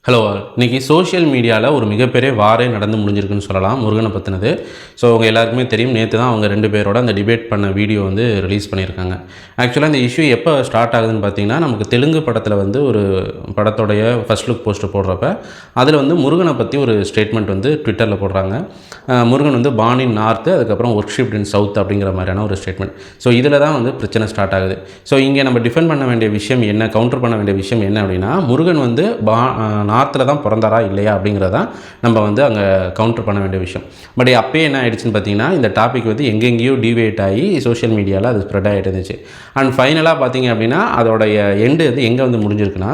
Hello இன்றைக்கி social மீடியாவில் ஒரு மிகப்பெரிய வாரே நடந்து முடிஞ்சிருக்குன்னு சொல்லலாம் முருகனை பற்றினது. ஸோ அவங்க எல்லாருக்குமே தெரியும், நேற்று தான் அவங்க 2 பேரோட அந்த டிபேட் பண்ண வீடியோ வந்து ரிலீஸ் பண்ணியிருக்காங்க. ஆக்சுவலாக இந்த இஷ்யூ எப்போ ஸ்டார்ட் ஆகுதுன்னு பார்த்தீங்கன்னா, நமக்கு தெலுங்கு படத்தில் வந்து ஒரு படத்தோடைய ஃபர்ஸ்ட் லுக் போஸ்டர் போடுறப்ப அதில் வந்து முருகனை பற்றி ஒரு ஸ்டேட்மெண்ட் வந்து ட்விட்டரில் போடுறாங்க. முருகன் வந்து பார்ன் இன் நார்த்து, அதுக்கப்புறம் ஒர்க் ஷிப்ட் இன் சவுத் அப்படிங்கிற மாதிரியான ஒரு ஸ்டேட்மெண்ட். ஸோ இதில் தான் வந்து பிரச்சனை ஸ்டார்ட் ஆகுது. ஸோ இங்கே நம்ம டிஃபெண்ட் பண்ண வேண்டிய விஷயம் என்ன, கவுண்டர் பண்ண வேண்டிய விஷயம் என்ன அப்படின்னா, முருகன் வந்து நார்த்தில் தான் பிறந்தாரா இல்லையா அப்படிங்கிறதான் நம்ம வந்து அங்கே கவுண்டர் பண்ண வேண்டிய விஷயம். பட் அப்பயே என்ன ஆகிடுச்சுன்னு பார்த்தீங்கன்னா, இந்த டாபிக் வந்து எங்கெங்கேயோ டிவேட் ஆகி சோஷியல் மீடியாவில் அது ஸ்ப்ரெட் ஆகிட்டு இருந்துச்சு. அண்ட் ஃபைனலாக பார்த்தீங்க அப்படின்னா அதோடைய எண்டு வந்து எங்கே வந்து முடிஞ்சிருக்குன்னா,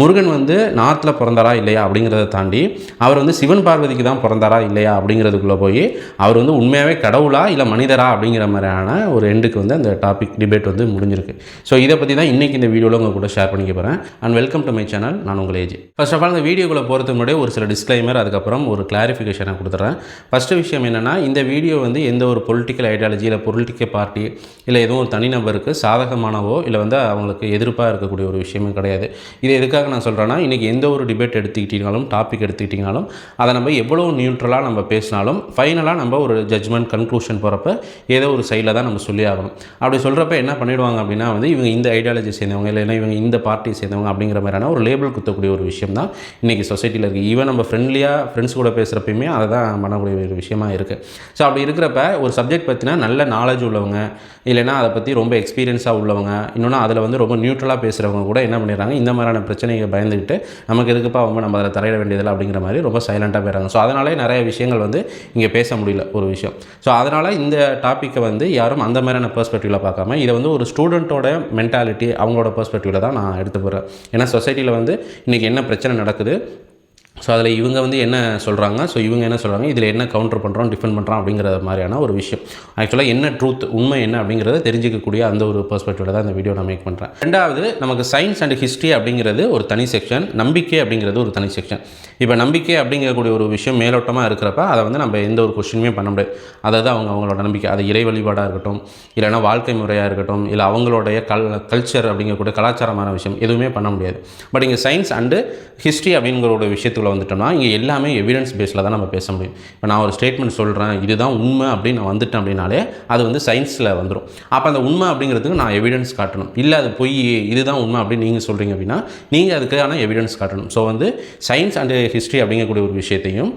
முருகன் வந்து நார்த்தில் பிறந்தாரா இல்லையா அப்படிங்கிறத தாண்டி அவர் வந்து சிவன் பார்வதிக்கு தான் பிறந்தாரா இல்லையா அப்படிங்கிறதுக்குள்ளே போய் அவர் வந்து உண்மையாகவே கடவுளா இல்லை மனிதரா அப்படிங்கிற மாதிரியான ஒரு எண்டுக்கு வந்து அந்த டாபிக் டிபேட் வந்து முடிஞ்சிருக்கு. ஸோ இதை பற்றி தான் இன்றைக்கி இந்த வீடியோவில் உங்கள் கூட ஷேர் பண்ணிக்க போகிறேன். And welcome to my channel. நான் உங்கள் ஏஜி. ஃபர்ஸ்ட் ஆஃப் ஆல் இந்த வீடியோக்குள்ளே போகிறதுக்கு முன்னாடி ஒரு சில டிஸ்க்ளைமர், அதுக்கப்புறம் ஒரு கிளாரிஃபிகேஷனை கொடுத்துட்றேன். ஃபஸ்ட்டு விஷயம் என்னென்னா, இந்த வீடியோ வந்து எந்த ஒரு பொலிட்டிக்கல் ஐடியாலஜி இல்லை பொலிட்டிக்கல் பார்ட்டி இல்லை எதுவும் ஒரு தனிநபருக்கு சாதகமானவோ இல்லை வந்து அவங்களுக்கு எதிர்ப்பாக இருக்கக்கூடிய ஒரு விஷயமும் கிடையாது. இது எதுக்காக நான் சொல்கிறேன்னா, இன்றைக்கி எந்த ஒரு டிபேட் எடுத்துக்கிட்டிங்கனாலும் டாபிக் எடுத்துக்கிட்டிங்கனாலும் அதை நம்ம எவ்வளோ நியூட்ரலாக நம்ம பேசினாலும் ஃபைனலாக நம்ம ஒரு ஜட்ஜ்மெண்ட் கன்க்ளூஷன் போகிறப்ப ஏதோ ஒரு சைடில் தான் நம்ம சொல்லி ஆகணும். அப்படி சொல்கிறப்ப என்ன பண்ணிவிடுவாங்க அப்படின்னா வந்து இவங்க இந்த ஐடியாலஜி சேர்ந்தவங்க இல்லைன்னா இவங்க இந்த பார்ட்டி சேர்ந்தவங்க அப்படிங்கிற மாதிரியான ஒரு லேபிள் குத்தக்கூடிய ஒரு விஷயம் தான் இன்றைக்கி சொசைட்டியில் இருக்குது. ஈவன் நம்ம ஃப்ரெண்ட்ஸ் கூட பேசுகிறப்பயுமே அதை தான் பண்ணக்கூடிய ஒரு விஷயமா இருக்குது. ஸோ அப்படி இருக்கிறப்ப ஒரு சப்ஜெக்ட் பற்றினா நல்ல நாலேஜ் உள்ளவங்க இல்லைனா அதை பற்றி ரொம்ப எக்ஸ்பீரியன்ஸாக உள்ளவங்க, இன்னொன்று அதில் வந்து ரொம்ப நியூட்ரலாக பேசுகிறவங்க கூட என்ன பண்ணிடுறாங்க, இந்த மாதிரியான பிரச்சனையை பயந்துக்கிட்டு நமக்கு எதுக்குப்பா நம்ம அதில் தலையிட வேண்டியதில்லை அப்படிங்கிற மாதிரி ரொம்ப சைலண்ட்டாக போயிடறாங்க. ஸோ அதனாலே நிறைய விஷயங்கள் வந்து இங்கே பேச முடியல ஒரு விஷயம். ஸோ அதனால் இந்த டாப்பிக்கை வந்து யாரும் அந்த மாதிரியான பெர்ஸ்பெக்டிவில் பார்க்காம இதை வந்து ஒரு ஸ்டூடெண்ட்டோட மென்டாலிட்டி அவங்களோட பெர்ஸ்பெக்டிவில் தான் நான் எடுத்து போகிறேன். ஏன்னா சொசைட்டியில் வந்து இன்றைக்கி என்ன பிரச்சனை நடக்குது, ஸோ அதில் இவங்க வந்து என்ன சொல்கிறாங்க, ஸோ இவங்க என்ன சொல்கிறாங்க, இதில் என்ன கவுண்டர் பண்ணுறோம் டிஃபெண்ட் பண்ணுறோம் அப்படிங்கிற மாதிரியான ஒரு விஷயம். ஆக்சுவலாக என்ன ட்ரூத் உண்மை என்ன அப்படிங்கிறத தெரிஞ்சிக்கக்கூடிய அந்த ஒரு பெர்ஸ்பெக்டிவில் தான் இந்த வீடியோ நான் மேக் பண்ணுறேன். ரெண்டாவது, நமக்கு சயின்ஸ் அண்ட் ஹிஸ்ட்ரி அப்படிங்கிறது ஒரு தனி செக்ஷன், நம்பிக்கை அப்படிங்கிறது ஒரு தனி செக்ஷன். இப்போ நம்பிக்கை அப்படிங்கக்கூடிய ஒரு விஷயம் மேலோட்டமாக இருக்கிறப்ப அதை வந்து நம்ம எந்த ஒரு கொஸ்டினுமே பண்ண முடியாது. அதாவது அவங்களோட நம்பிக்கை, அது இறை வழிபாடாக இருக்கட்டும், இல்லைனா வாழ்க்கை முறையாக இருக்கட்டும், இல்லை அவங்களுடைய கல்ச்சர் அப்படிங்கக்கூடிய கலாச்சாரமான விஷயம் எதுவுமே பண்ண முடியாது. பட் இங்கே சயின்ஸ் அண்டு ஹிஸ்ட்ரி அப்படிங்கிற ஒரு விஷயத்துக்குள்ள வந்துட்டோம்னா இங்கே எல்லாமே எவிடன்ஸ் பேஸில் தான் நம்ம பேச முடியும். இப்போ நான் ஒரு ஸ்டேட்மெண்ட் சொல்கிறேன், இதுதான் உண்மை அப்படின்னு நான் வந்துட்டேன் அப்படின்னாலே அது வந்து சயின்ஸில் வந்துடும். அப்போ அந்த உண்மை அப்படிங்கிறதுக்கு நான் எவிடன்ஸ் காட்டணும். இல்லை அது பொய், இதுதான் உண்மை அப்படின்னு நீங்கள் சொல்கிறீங்க அப்படின்னா நீங்கள் அதுக்கான எவிடன்ஸ் காட்டணும். ஸோ வந்து சயின்ஸ் அண்டு ஹிஸ்ட்ரி அப்படிங்கக்கூடிய ஒரு விஷயத்தையும்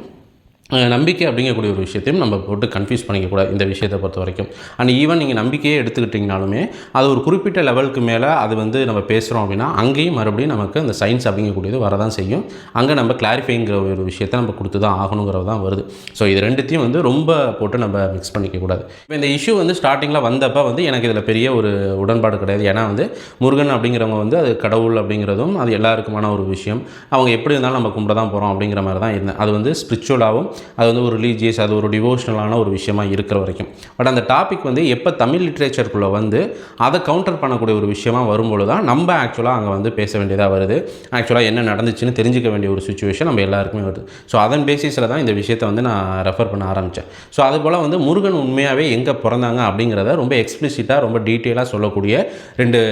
நம்பிக்கை அப்படிங்கக்கூடிய ஒரு விஷயத்தையும் நம்ம போட்டு கன்ஃபியூஸ் பண்ணிக்கக்கூடாது இந்த விஷயத்தை பொறுத்த வரைக்கும். அண்ட் ஈவன் நீங்கள் நம்பிக்கையே எடுத்துக்கிட்டிங்கனாலுமே அது ஒரு குறிப்பிட்ட லெவலுக்கு மேலே அது வந்து நம்ம பேசுகிறோம் அப்படின்னா அங்கேயும் மறுபடியும் நமக்கு அந்த சயின்ஸ் அப்படிங்கக்கூடியது வரதான் செய்யும். அங்கே நம்ம கிளாரிஃபைங்கிற ஒரு விஷயத்தை நம்ம கொடுத்து தான் ஆகணுங்கிறது தான் வருது. ஸோ இது ரெண்டுத்தையும் வந்து ரொம்ப போட்டு நம்ம மிக்ஸ் பண்ணிக்கக்கூடாது. இப்போ இந்த இஷ்யூ வந்து ஸ்டார்டிங்கில் வந்தப்போ வந்து எனக்கு இதில் பெரிய ஒரு உடன்பாடு கிடையாது. ஏன்னா வந்து முருகன் அப்படிங்கிறவங்க வந்து அது கடவுள் அப்படிங்கிறதும் அது எல்லாருக்குமான ஒரு விஷயம். அவங்க எப்படி இருந்தாலும் நம்ம கும்பிட தான் போகிறோம் அப்படிங்கிற மாதிரி தான் இருந்தேன். அது வந்து ஸ்பிரிச்சுவலாகவும் அது வந்து ஒரு ரிலீஜியஸ், அது ஒரு டிவோஷனலான ஒரு விஷயமாக இருக்கிற வரைக்கும். பட் அந்த டாபிக் வந்து எப்போ தமிழ் லிட்ரேச்சருக்குள்ளே வந்து அதை கவுண்டர் பண்ணக்கூடிய ஒரு விஷயமாக வரும்பொழுது தான் நம்ம ஆக்சுவலாக அங்கே வந்து பேச வேண்டியதாக வருது. ஆக்சுவலாக என்ன நடந்துச்சுன்னு தெரிஞ்சிக்க வேண்டிய ஒரு சுச்சுவேஷன் நம்ம எல்லாருக்குமே வருது. ஸோ அதன் பேசிஸில் தான் இந்த விஷயத்தை வந்து நான் ரெஃபர் பண்ண ஆரம்பித்தேன். ஸோ அதுபோல் வந்து முருகன் உண்மையாகவே எங்கே பிறந்தாங்க அப்படிங்கிறத ரொம்ப எக்ஸ்பிளிசிட்டாக ரொம்ப டீட்டெயிலாக சொல்லக்கூடிய 2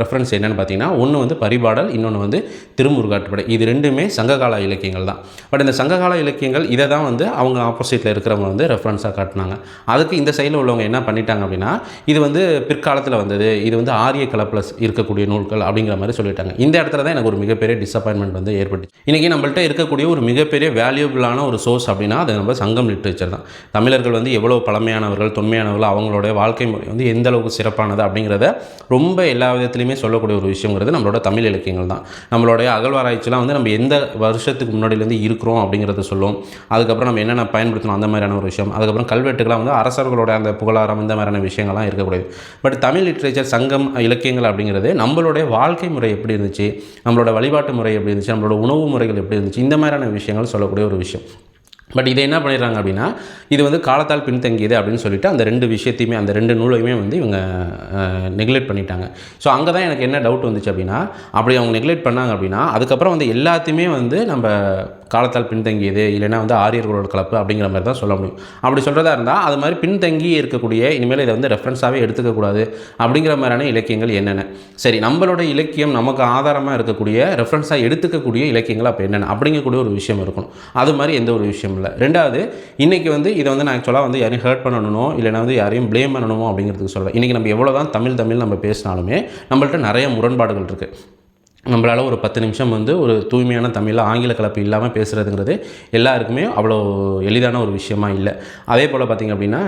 ரெஃபரன்ஸ் என்னென்னு பார்த்தீங்கன்னா, ஒன்று வந்து பரிபாடல், இன்னொன்று வந்து திருமுருகாற்றுப்படை. இது ரெண்டுமே சங்ககால இலக்கியங்கள் தான். பட் இந்த சங்ககால இலக்கியங்கள் இதை தான் வந்து அவங்க ஆப்போசிட்டில் இருக்கிறவங்க வந்து ரெஃபரன்ஸாக காட்டினாங்க. அதுக்கு இந்த சைடில் உள்ளவங்க என்ன பண்ணிட்டாங்க அப்படின்னா, இது வந்து பிற்காலத்தில் வந்தது, இது வந்து ஆரிய கலப்பில் இருக்கக்கூடிய நூல்கள் அப்படிங்கிற மாதிரி சொல்லிட்டாங்க. இந்த இடத்துல தான் எனக்கு ஒரு மிகப்பெரிய டிசப்பாயின்மெண்ட் வந்து ஏற்பட்டுச்சு. இன்றைக்கி நம்மள்ட்ட இருக்கக்கூடிய ஒரு மிகப்பெரிய வேல்யூபிளான ஒரு சோர்ஸ் அப்படின்னா அது நம்ம சங்கம் லிட்ரேச்சர் தான். தமிழர்கள் வந்து எவ்வளோ பழமையானவர்கள், தொன்மையானவர்கள், அவங்களுடைய வாழ்க்கை முறை வந்து எந்த அளவுக்கு சிறப்பானது அப்படிங்கிறத ரொம்ப எல்லா விதத்துலையுமே சொல்லக்கூடிய ஒரு விஷயங்கிறது நம்மளோட தமிழ் இலக்கியங்கள் தான். நம்மளுடைய அகழ்வாராய்ச்சிலாம் வந்து நம்ம எந்த வருஷத்துக்கு முன்னாடியிலேருந்து இருக்கிறோம் அப்படிங்கிறத சொல்லும். அதுக்கப்புறம் நம்ம என்னென்ன பயன்படுத்தணும் அந்த மாதிரியான ஒரு விஷயம். அதுக்கப்புறம் கல்வெட்டுகளாக வந்து அரசர்களோட அந்த புகழாரம் இந்த மாதிரியான விஷயங்கள்லாம் இருக்கக்கூடியது. பட் தமிழ் லிட்ரேச்சர் சங்கம் இலக்கியங்கள் அப்படிங்கிறது நம்மளுடைய வாழ்க்கை முறை எப்படி இருந்துச்சு, நம்மளோட வழிபாட்டு முறை எப்படி இருந்துச்சு, நம்மளோட உணவு முறைகள் எப்படி இருந்துச்சு, இந்த மாதிரியான விஷயங்கள் சொல்லக்கூடிய ஒரு விஷயம். பட் இதை என்ன பண்ணிடுறாங்க அப்படின்னா, இது வந்து காலத்தால் பின்தங்கியது அப்படின்னு சொல்லிட்டு அந்த 2 விஷயத்தையுமே அந்த 2 நூலையுமே வந்து இவங்க நெக்லெக்ட் பண்ணிட்டாங்க. ஸோ அங்கே தான் எனக்கு என்ன டவுட் வந்துச்சு அப்படின்னா, அப்படி அவங்க நெக்லெக்ட் பண்ணாங்க அப்படின்னா அதுக்கப்புறம் வந்து எல்லாத்தையுமே வந்து நம்ம காலத்தால் பின்தங்கியது, இல்லைனா வந்து ஆரியர்களோட கலப்பு அப்படிங்கிற மாதிரி தான் சொல்ல முடியும். அப்படி சொல்கிறதா இருந்தால் அது மாதிரி பின்தங்கி இருக்கக்கூடிய, இனிமேல் இதை வந்து ரெஃபரன்ஸாகவே எடுத்துக்கக்கூடாது அப்படிங்கிற மாதிரியான இலக்கியங்கள் என்னென்ன? சரி, நம்மளோட இலக்கியம் நமக்கு ஆதாரமாக இருக்கக்கூடிய, ரெஃபரன்ஸாக எடுத்துக்கக்கூடிய இலக்கியங்கள் அப்போ என்னென்ன அப்படிங்கக்கூடிய ஒரு விஷயம் இருக்கணும். அது மாதிரி எந்த ஒரு விஷயம் இல்லை. ரெண்டாவது, இன்றைக்கி வந்து இதை வந்து நான் ஆக்சுவலாக வந்து யாரையும் ஹர்ட் பண்ணணுமோ இல்லைனா வந்து யாரையும் ப்ளேம் பண்ணணுமோ அப்படிங்கிறதுக்கு சொல்கிறேன். இன்றைக்கி நம்ம எவ்வளோ தான் தமிழ் நம்ம பேசினாலுமே நம்மள்ட்ட நிறைய முரண்பாடுகள் இருக்குது. நம்மளால் ஒரு 10 நிமிஷம் வந்து ஒரு தூய்மையான தமிழில் ஆங்கில கலப்பு இல்லாமல் பேசுகிறதுங்கிறது எல்லாருக்குமே அவ்வளோ எளிதான ஒரு விஷயமா இல்லை. அதே போல் பார்த்திங்க அப்படின்னா,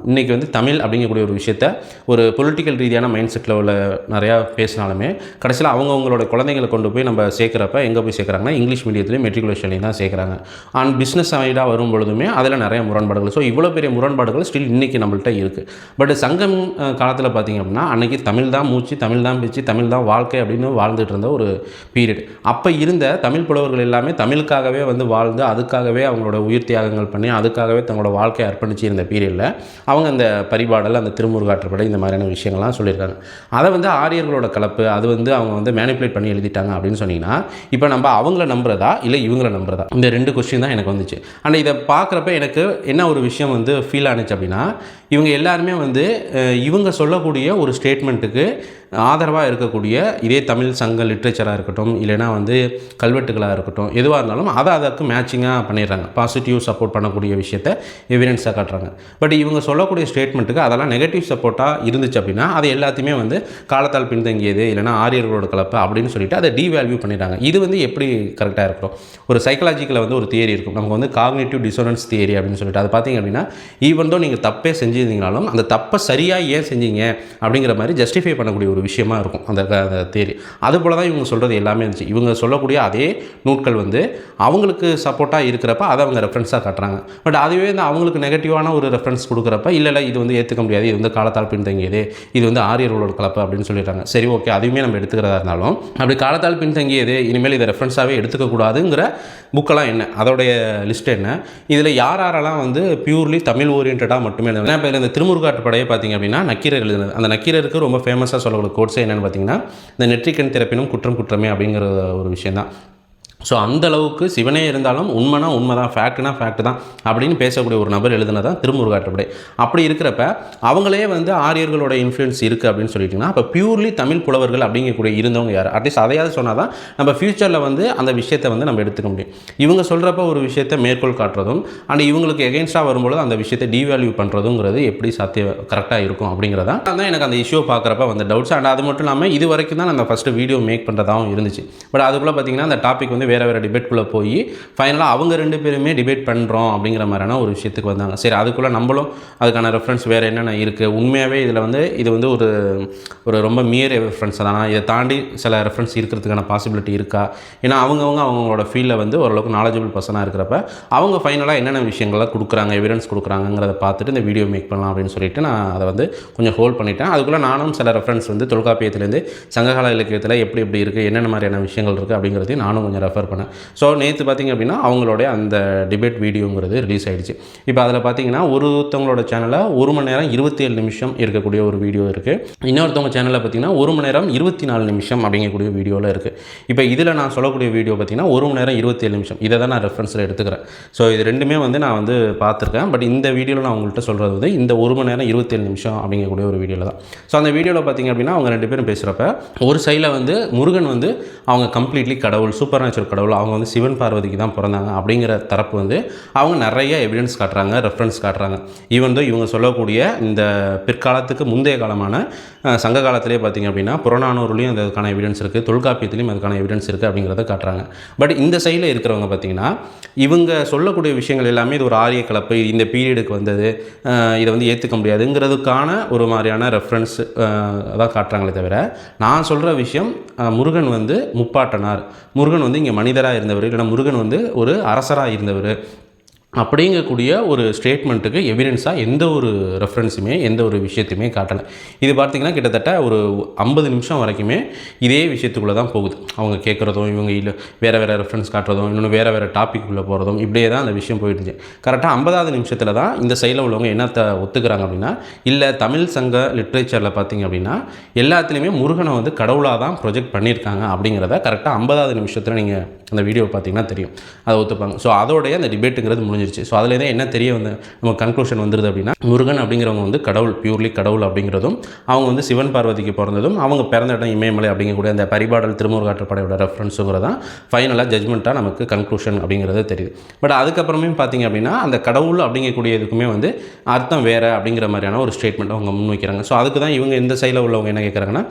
இன்றைக்கி வந்து தமிழ் அப்படிங்கக்கூடிய ஒரு விஷயத்த ஒரு பொலிட்டிக்கல் ரீதியான மைண்ட் செட்டில் உள்ள நிறையா பேசினாலுமே கடைசியில் அவங்களோட குழந்தைங்களை கொண்டு போய் நம்ம சேர்க்குறப்ப எங்கே போய் சேர்க்குறாங்கன்னா இங்கிலீஷ் மீடியத்துலேயும் மெட்ரிகுலேஷன்லையும் தான் சேர்க்குறாங்க. அண்ட் பிஸ்னஸ் சைடாக வரும் பொழுதுமே அதில் நிறைய முரண்பாடுகள். ஸோ இவ்வளோ பெரிய முரண்பாடுகள் ஸ்டில் இன்றைக்கி நம்மள்ட்ட இருக்குது. பட் சங்கம் காலத்தில் பார்த்திங்க அப்படின்னா அன்றைக்கி தமிழ் தான் மூச்சு, தமிழ் தான் பேச்சு, தமிழ் தான் வாழ்க்கை அப்படின்னு வாழ்ந்துட்டு ஒரு பீரியட். அப்போ இருந்த தமிழ் புலவர்கள் எல்லாமே தமிழுக்காகவே வந்து வாழ்ந்து அதுக்காகவே அவங்களோட உயிர் தியாகங்கள் பண்ணி அதுக்காகவே தங்களோட வாழ்க்கையை அர்ப்பணிச்சு இருந்த பீரியடில் அவங்க அந்த பரிபாடல், அந்த திருமுருகாற்றுப்படை, இந்த மாதிரியான விஷயங்கள்லாம் சொல்லியிருக்காங்க. அதை வந்து ஆரியர்களோட கலப்பு, அது வந்து அவங்க வந்து மேனிப்புலேட் பண்ணி எழுதிட்டாங்க அப்படின்னு சொன்னீங்கன்னா, இப்போ நம்ம அவங்கள நம்புறதா இல்லை இவங்கள நம்புறதா, இந்த 2 கொஸ்டின் தான் எனக்கு வந்துச்சு. ஆனால் இதை பார்க்குறப்ப எனக்கு என்ன ஒரு விஷயம் வந்து ஃபீல் ஆனிச்சு அப்படின்னா, இவங்க எல்லாருமே வந்து இவங்க சொல்லக்கூடிய ஒரு ஸ்டேட்மெண்ட்டுக்கு ஆதரவாக இருக்கக்கூடிய இதே தமிழ் சங்க லிட்ரேச்சராக இருக்கட்டும், இல்லைனா வந்து கல்வெட்டுகளாக இருக்கட்டும், எதுவாக இருந்தாலும் அதற்கு மேட்சிங்காக பண்ணிடுறாங்க. பாசிட்டிவ் சப்போர்ட் பண்ணக்கூடிய விஷயத்த எவிடன்ஸாக காட்டுறாங்க. பட் இவங்க சொல்லக்கூடிய ஸ்டேட்மெண்ட்டுக்கு அதெல்லாம் நெகட்டிவ் சப்போர்ட்டாக இருந்துச்சு அப்படின்னா அது எல்லாத்தையுமே வந்து காலத்தால் பின்தங்கியது, இல்லைனா ஆரியர்களோட கலப்பு அப்படின்னு சொல்லிட்டு அதை டீவேல்யூ பண்ணிடுறாங்க. இது வந்து எப்படி கரெக்டாக இருக்கணும்? ஒரு சைக்காலஜிக்கலில் வந்து ஒரு தியரி இருக்கும், நமக்கு வந்து காக்னிட்டிவ் டிசோனன்ஸ் தியரி அப்படின்னு சொல்லிட்டு. அது பார்த்திங்க அப்படின்னா, ஈவன் தோ நீங்கள் தப்பே செஞ்சிருந்தீங்கனாலும் அந்த தப்பை சரியாக ஏன் செஞ்சீங்க அப்படிங்கிற மாதிரி ஜஸ்டிஃபை பண்ணக்கூடிய ஒரு விஷயமா இருக்கும் அந்த தியரி. அதுபோல் தான் இவங்க சொல்கிறது எல்லாமே இருந்துச்சு. இவங்க சொல்லக்கூடிய அதே நூட்கள் வந்து அவங்களுக்கு சப்போர்ட்டாக இருக்கிறப்ப அதை அவங்க ரெஃபரன்ஸாக காட்டுறாங்க. பட் அதுவே வந்து அவங்களுக்கு நெகட்டிவான ஒரு ரெஃபரன்ஸ் கொடுக்குறப்ப இல்லை இது வந்து ஏற்றுக்க முடியாது, இது வந்து காலத்தால் பின்தங்கியது, இது வந்து ஆரியர்களோட கலப்பு அப்படின்னு சொல்லிடுறாங்க. சரி, ஓகே, அதுவுமே நம்ம எடுத்துக்கிறதா இருந்தாலும் அப்படி காலத்தால் பின்தங்கியது, இனிமேல் இதை ரெஃபரன்ஸாகவே எடுத்துக்கக்கூடாதுங்கிற புக்கெல்லாம் என்ன, அதோடைய லிஸ்ட் என்ன, இதில் யாரெல்லாம் வந்து பியூர்லி தமிழ் ஓரியன்டாக மட்டுமே எழுதுனா. இப்போ இந்த திருமுருகாற்றுப்படையை பார்த்திங்க அப்படின்னா நக்கீரர் எழுதுனது. அந்த நக்கீரருக்கு ரொம்ப ஃபேமஸாக சொல்லக்கூடிய கோட்ஸே என்னென்னு பார்த்தீங்கன்னா, இந்த நெற்றிக்கண் திறப்பினும் குற்றம் குற்றமே அப்படிங்கிற ஒரு விஷயம் தான். ஸோ அந்தளவுக்கு சிவனே இருந்தாலும் உண்மைனா உண்மை தான், ஃபேக்ட்னா ஃபேக்ட் தான் அப்படின்னு பேசக்கூடிய ஒரு நபர் எழுதுனதான் திருமுருகாற்றுப்படை. அப்படி இருக்கிறப்ப அவங்களே வந்து ஆரியர்களோட இன்ஃப்ளூயன்ஸ் இருக்குது அப்படின்னு சொல்லிட்டிங்கன்னா, அப்போ பியூர்லி தமிழ் புலவர்கள் அப்படிங்கக்கூடிய இருந்தவங்க யார்? அட்லீஸ்ட் அதையாவது சொன்னால் தான் நம்ம ஃப்யூச்சரில் வந்து அந்த விஷயத்தை வந்து நம்ம எடுத்துக்க முடியும். இவங்க சொல்கிறப்ப ஒரு விஷயத்தை மேற்கோள் காட்டுறதும் அண்ட் இவங்களுக்கு எகென்ஸ்டாக வரும்பொழுது அந்த விஷயத்தை டீவேல்யூ பண்ணுறதுங்கிறது எப்படி கரெக்டாக இருக்கும் அப்படிங்கிறதா தான் எனக்கு அந்த இஷ்யூ பார்க்குறப்ப வந்த டவுட்ஸ். அண்ட் அது மட்டும் இல்லாமல் இது வரைக்கும் தான் நான் ஃபஸ்ட்டு வீடியோ மேக் பண்ணுறதாகவும் இருந்துச்சு. பட் அதுக்குள்ளே பார்த்திங்கன்னா அந்த டாபிக் வந்து வேறு டிபேட்குள்ளே போய் ஃபைனலாக அவங்க 2 பேருமே டிபேட் பண்ணுறோம் அப்படிங்கிற மாதிரியான ஒரு விஷயத்துக்கு வந்தாங்க. சரி, அதுக்குள்ளே நம்மளும் அதுக்கான ரெஃபரன்ஸ் வேறு என்னென்ன இருக்குது, உண்மையாகவே இதில் வந்து இது வந்து ஒரு ரொம்ப மியர் ரெஃபரன்ஸ் தானா, இதை தாண்டி சில ரெஃபரன்ஸ் இருக்கிறதுக்கான பாசிபிலிட்டி இருக்கா? ஏன்னா அவங்களோட ஃபீல்டில் வந்து ஓரளவுக்கு நாலேஜபிள் பர்சனாக இருக்கிறப்ப அவங்க ஃபைனலாக என்னென்ன விஷயங்கள்லாம் கொடுக்குறாங்க, எவிடன்ஸ் கொடுக்குறாங்கிறத பார்த்துட்டு இந்த வீடியோ மேக் பண்ணலாம் அப்படின்னு சொல்லிட்டு நான் அதை வந்து கொஞ்சம் ஹோல்ட் பண்ணிட்டேன். அதுக்குள்ளே நானும் சில ரெஃபரன்ஸ் வந்து தொல்காப்பியத்துலேருந்து சங்ககால இலக்கியத்தில் எப்படி இருக்குது, என்னென்ன மாதிரியான விஷயங்கள் இருக்குது அப்படிங்கிறதையும் நானும் கொஞ்சம் ரெஃபர் பண்ணேன். ஸோ நேற்று பார்த்திங்க அப்படின்னா அவங்களுடைய அந்த டிபேட் வீடியோங்கிறது ரிலீஸ் ஆகிடுச்சு. இப்போ அதில் பார்த்திங்கன்னா ஒருத்தவங்களோட சேனலில் 1 மணி நேரம் 27 நிமிஷம் இருக்கக்கூடிய ஒரு வீடியோ இருக்குது. இன்னொருத்தவங்க சேனலில் பார்த்திங்கன்னா 1 மணி நேரம் 24 நிமிஷம் அப்படிங்கக்கூடிய வீடியோவில் இருக்குது. இப்போ இதில் நான் சொல்லக்கூடிய வீடியோ பார்த்திங்கன்னா 1 மணி நேரம் 27 நிமிஷம். இதை தான் நான் ரெஃபரன்ஸில் எடுத்துக்கிறேன். ஸோ இது ரெண்டுமே வந்து நான் வந்து பார்த்துருக்கேன். பட் இந்த வீடியோவில் நான் உங்கள்கிட்ட சொல்கிறது வந்து இந்த 1 மணி நேரம் 27 நிமிஷம் அப்படிங்கக்கூடிய ஒரு வீடியோவில் தான். ஸோ அந்த வீடியோவில் பார்த்திங்க அப்படின்னா அவங்க 2 பேரும் பேசுகிறப்ப ஒரு சைடில் வந்து முருகன் வந்து அவங்க கம்ப்ளீட்லி கடவுள், சூப்பர் நேச்சுரல் கடவுள், அவங்க வந்து சிவன் பார்வதிக்கு தான் பிறந்தாங்க அப்படிங்கிற தரப்பு வந்து அவங்க நிறைய எவிடன்ஸ் காட்டுறாங்க, ரெஃபரன்ஸ் காட்டுறாங்க. ஈவன் தோ இவங்க சொல்லக்கூடிய இந்த பிற்காலத்துக்கு முந்தைய காலமான சங்க காலத்திலே பார்த்திங்க அப்படின்னா புறநானூறுலையும் அதுக்கான எவிடன்ஸ் இருக்குது, தொல்காப்பியத்துலையும் அதுக்கான எவிடன்ஸ் இருக்குது அப்படிங்கிறத காட்டுறாங்க. பட் இந்த சைடில் இருக்கிறவங்க பார்த்திங்கன்னா இவங்க சொல்லக்கூடிய விஷயங்கள் எல்லாமே இது ஒரு ஆரிய கலப்பு, இந்த பீரியடுக்கு வந்தது, இதை வந்து ஏற்றுக்க முடியாதுங்கிறதுக்கான ஒரு மாதிரியான ரெஃபரன்ஸ் தான் காட்டுறாங்களே தவிர, நான் சொல்கிற விஷயம் முருகன் வந்து முப்பாட்டனார், முருகன் வந்து இங்கே மனிதராக இருந்தவர், இல்லைனா முருகன் வந்து ஒரு அரசராக இருந்தவர், அப்படிங்கக்கூடிய ஒரு ஸ்டேட்மெண்ட்டுக்கு எவிடன்ஸாக எந்த ஒரு ரெஃபரன்ஸுமே எந்த ஒரு விஷயத்தையுமே காட்டலை. இது பார்த்திங்கன்னா கிட்டத்தட்ட ஒரு 50 நிமிஷம் வரைக்குமே இதே விஷயத்துக்குள்ளே தான் போகுது. அவங்க கேட்குறதும் இவங்க இல்லை வேறு ரெஃபரன்ஸ் காட்டுறதும் இன்னொன்று வேறு டாப்பிக்குள்ளே போகிறதும் இப்படியே தான் அந்த விஷயம் போயிட்டுருந்துச்சு. கரெக்டாக 50வது நிமிஷத்தில் தான் இந்த சைடில் உள்ளவங்க என்னத்தை ஒத்துக்கிறாங்க அப்படின்னா, இல்லை தமிழ் சங்க லிட்ரேச்சரில் பார்த்திங்க அப்படின்னா எல்லாத்துலேயுமே முருகனை வந்து கடவுளாக தான் ப்ரொஜெக்ட் பண்ணியிருக்காங்க அப்படிங்கிறத கரெக்டாக 50வது நிமிஷத்தில் நீங்கள் அந்த வீடியோ பார்த்திங்கன்னா தெரியும், அதை ஒத்துப்பாங்க. ஸோ அதோடைய அந்த டிபேட்டுங்கிறது முடிஞ்சிருச்சு. ஸோ அதில் தான் என்ன தெரிய வந்து நம்ம கன்க்ளூஷன் வந்துடுது அப்படின்னா, முருகன் அப்படிங்கிறவங்க வந்து கடவுள், பியூர்லி கடவுள் அப்படிங்கிறதும், அவங்க வந்து சிவன் பார்வதிக்கு பிறந்ததும், அவங்க பிறந்த இடம் இமயமலை அப்படிங்கக்கூடிய அந்த பரிபாடல் திருமுருகாற்றுப்படையோட ரெஃபரன்ஸுங்கிறதான் ஃபைனலாக ஜட்மெண்ட்டாக நமக்கு கன்க்ளூஷன் அப்படிங்கிறது தெரியுது. பட் அதுக்கப்புறமே பார்த்திங்க அப்படின்னா அந்த கடவுள் அப்படிங்கக்கூடிய இதுக்குமே வந்து அர்த்தம் வேறு அப்படிங்கிற மாதிரியான ஒரு ஸ்டேட்மெண்ட் அவங்க முன்வைக்கிறாங்க. ஸோ அதுக்கு தான் இவங்க இந்த சைடில் உள்ளவங்க என்ன கேட்குறாங்கன்னா,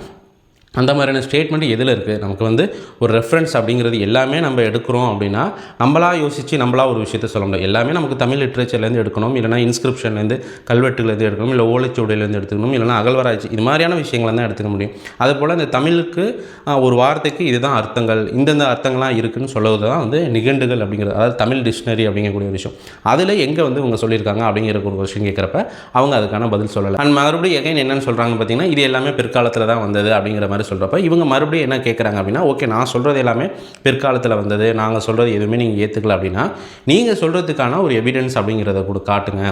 அந்த மாதிரியான ஸ்டேட்மெண்ட் எதில் இருக்குது, நமக்கு வந்து ஒரு ரெஃபரன்ஸ் அப்படிங்கிறது எல்லாமே நம்ம எடுக்கிறோம் அப்படின்னா நம்மளாக யோசித்து நம்மளாக ஒரு விஷயத்தை சொல்ல முடியாது. எல்லாமே நமக்கு தமிழ் லிட்ரேச்சர்லேருந்து எடுக்கணும், இல்லைனா இன்ஸ்கிரிப்ஷன்லேருந்து கல்வெட்டுலேருந்து எடுக்கணும், இல்லை ஓலைச்சுவடியிலேருந்து எடுத்துக்கணும், இல்லைனா அகழ்வாராய்ச்சி இது மாதிரியான விஷயங்களை தான் எடுத்துக்க முடியும். அதுபோல் இந்த தமிழுக்கு ஒரு வார்த்தைக்கு இதுதான் அர்த்தங்கள், இந்தந்த அர்த்தங்கள்லாம் இருக்குதுன்னு சொல்லுவது தான் வந்து நிகண்டுகள் அப்படிங்கிறது, அதாவது தமிழ் டிக்ஷனரி அப்படிங்கக்கூடிய விஷயம். அதில் எங்கே வந்து இவங்க சொல்லியிருக்காங்க அப்படிங்கிற ஒரு விஷயம் கேட்குறப்ப அவங்க அதுக்கான பதில் சொல்லலை. அண்ட் மறுபடியும் எகைன் என்னென்னு சொல்கிறாங்கன்னு பார்த்தீங்கன்னா, இது எல்லாமே பிற்காலத்தில் தான் வந்தது அப்படிங்கிற மாதிரி சொல்கிறப்ப இவங்க மறுபடியும் என்ன கேட்குறாங்க அப்படின்னா, ஓகே நான் சொல்கிறது எல்லாமே பிற்காலத்தில் வந்தது, நாங்கள் சொல்கிறது எதுவுமே நீங்கள் ஏற்றுக்கல அப்படின்னா நீங்கள் சொல்கிறதுக்கான ஒரு எவிடன்ஸ் அப்படிங்கிறத கூட காட்டுங்க